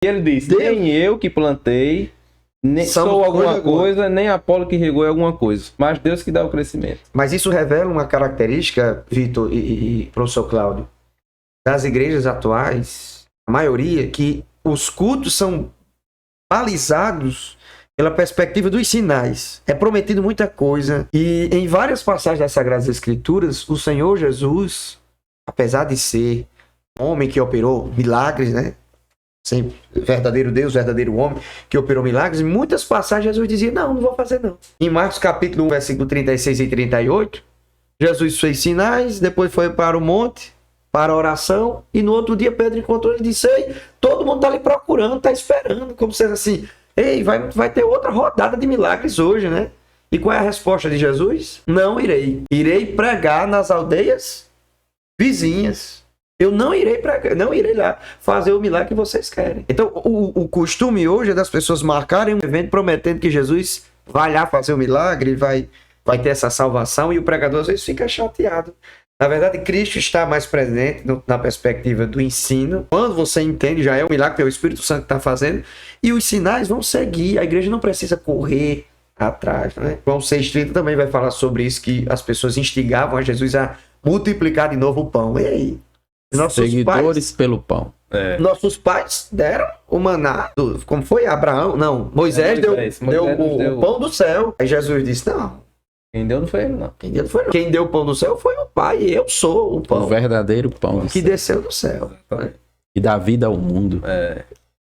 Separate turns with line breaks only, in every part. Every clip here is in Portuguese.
E ele diz, nem eu que plantei, nem sou alguma coisa, nem Apolo que regou alguma coisa, mas Deus que dá o crescimento.
Mas isso revela uma característica, Vitor e professor Cláudio, das igrejas atuais, a maioria, que os cultos são balizados pela perspectiva dos sinais. É prometido muita coisa. E em várias passagens das Sagradas Escrituras, o Senhor Jesus, apesar de ser um homem que operou milagres, né? Sem verdadeiro Deus, verdadeiro homem, que operou milagres, em muitas passagens Jesus dizia, não vou fazer não. Em Marcos capítulo 1, versículo 36 e 38, Jesus fez sinais, depois foi para o monte, para a oração, e no outro dia Pedro encontrou ele e disse, ei, todo mundo está ali procurando, está esperando, como se assim, ei, vai ter outra rodada de milagres hoje, né? E qual é a resposta de Jesus? Não irei. Irei pregar nas aldeias vizinhas. Eu não irei lá fazer o milagre que vocês querem. Então, o costume hoje é das pessoas marcarem um evento prometendo que Jesus vai lá fazer o milagre, vai ter essa salvação, e o pregador às vezes fica chateado. Na verdade, Cristo está mais presente na perspectiva do ensino. Quando você entende, já é um milagre que é o Espírito Santo que está fazendo, e os sinais vão seguir. A igreja não precisa correr atrás, né? João 6,30 também vai falar sobre isso, que as pessoas instigavam a Jesus a multiplicar de novo o pão. E aí?
Seguidores pelo pão.
Nossos pais deram o maná, como foi? Abraão? Não, Moisés deu o pão do céu. Aí Jesus disse, não.
Quem deu não foi ele, não.
Quem deu o pão do céu foi o Pai. Eu sou o pão.
O verdadeiro pão.
Que desceu do céu.
E dá vida ao mundo.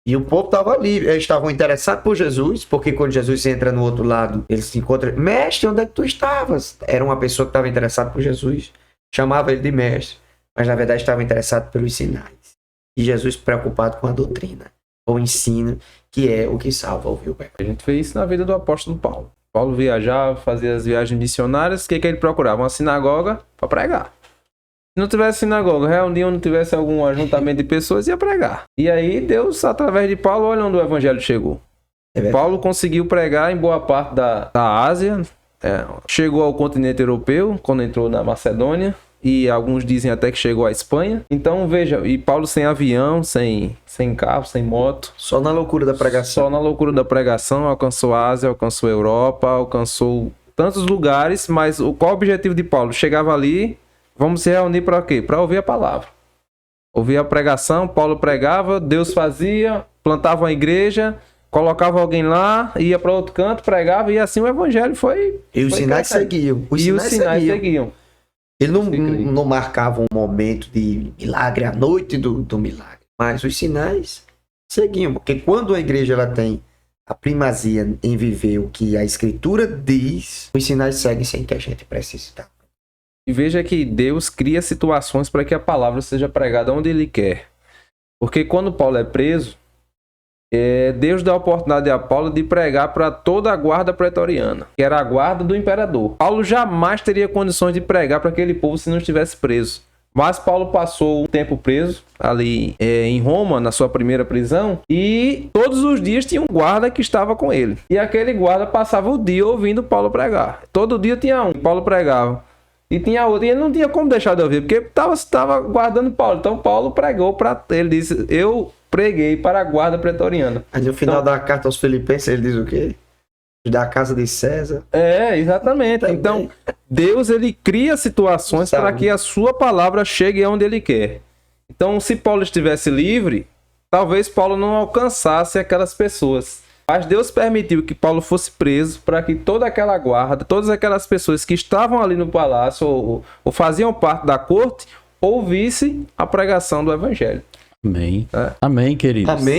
E o povo estava ali. Eles estavam interessados por Jesus, porque quando Jesus entra no outro lado, eles se encontram. Mestre, onde é que tu estavas? Era uma pessoa que estava interessada por Jesus. Chamava ele de mestre. Mas na verdade estava interessado pelos sinais. E Jesus preocupado com a doutrina, o ensino, que é o que salva, ouviu?
A gente vê isso na vida do apóstolo Paulo. Paulo viajava, fazia as viagens missionárias, o que ele procurava? Uma sinagoga para pregar. Se não tivesse sinagoga, reunião, onde não tivesse algum ajuntamento de pessoas, ia pregar. E aí Deus, através de Paulo, olha onde o evangelho chegou. Paulo conseguiu pregar em boa parte da Ásia, chegou ao continente europeu, quando entrou na Macedônia, e alguns dizem até que chegou à Espanha. Então veja, e Paulo sem avião, sem carro, sem moto.
Só na loucura da pregação.
Só na loucura da pregação, alcançou a Ásia, alcançou a Europa, alcançou tantos lugares, mas qual o objetivo de Paulo? Chegava ali, vamos se reunir para quê? Para ouvir a palavra. Ouvir a pregação, Paulo pregava, Deus fazia, plantava uma igreja, colocava alguém lá, ia para outro canto, pregava, e assim o evangelho foi...
E os sinais seguiam.
Os sinais seguiam.
Ele não marcava um momento de milagre, a noite do milagre. Mas os sinais seguiam. Porque quando a igreja ela tem a primazia em viver o que a Escritura diz, os sinais seguem sem que a gente precise estar.
E veja que Deus cria situações para que a palavra seja pregada onde Ele quer. Porque quando Paulo é preso, Deus dá a oportunidade a Paulo de pregar para toda a guarda pretoriana, que era a guarda do imperador. Paulo jamais teria condições de pregar para aquele povo se não estivesse preso. Mas Paulo passou um tempo preso ali em Roma, na sua primeira prisão, e todos os dias tinha um guarda que estava com ele. E aquele guarda passava o dia ouvindo Paulo pregar. Todo dia tinha um, Paulo pregava. E tinha outro, e ele não tinha como deixar de ouvir, porque estava guardando Paulo. Então Paulo pregou para ele, disse, eu preguei para a guarda pretoriana.
Aí no final da carta aos Filipenses ele diz o quê? Da casa de César.
Exatamente. Também. Então Deus ele cria situações para que a sua palavra chegue aonde ele quer. Então se Paulo estivesse livre, talvez Paulo não alcançasse aquelas pessoas. Mas Deus permitiu que Paulo fosse preso para que toda aquela guarda, todas aquelas pessoas que estavam ali no palácio ou faziam parte da corte, ouvissem a pregação do evangelho.
Amém. Amém, queridos.
Amém.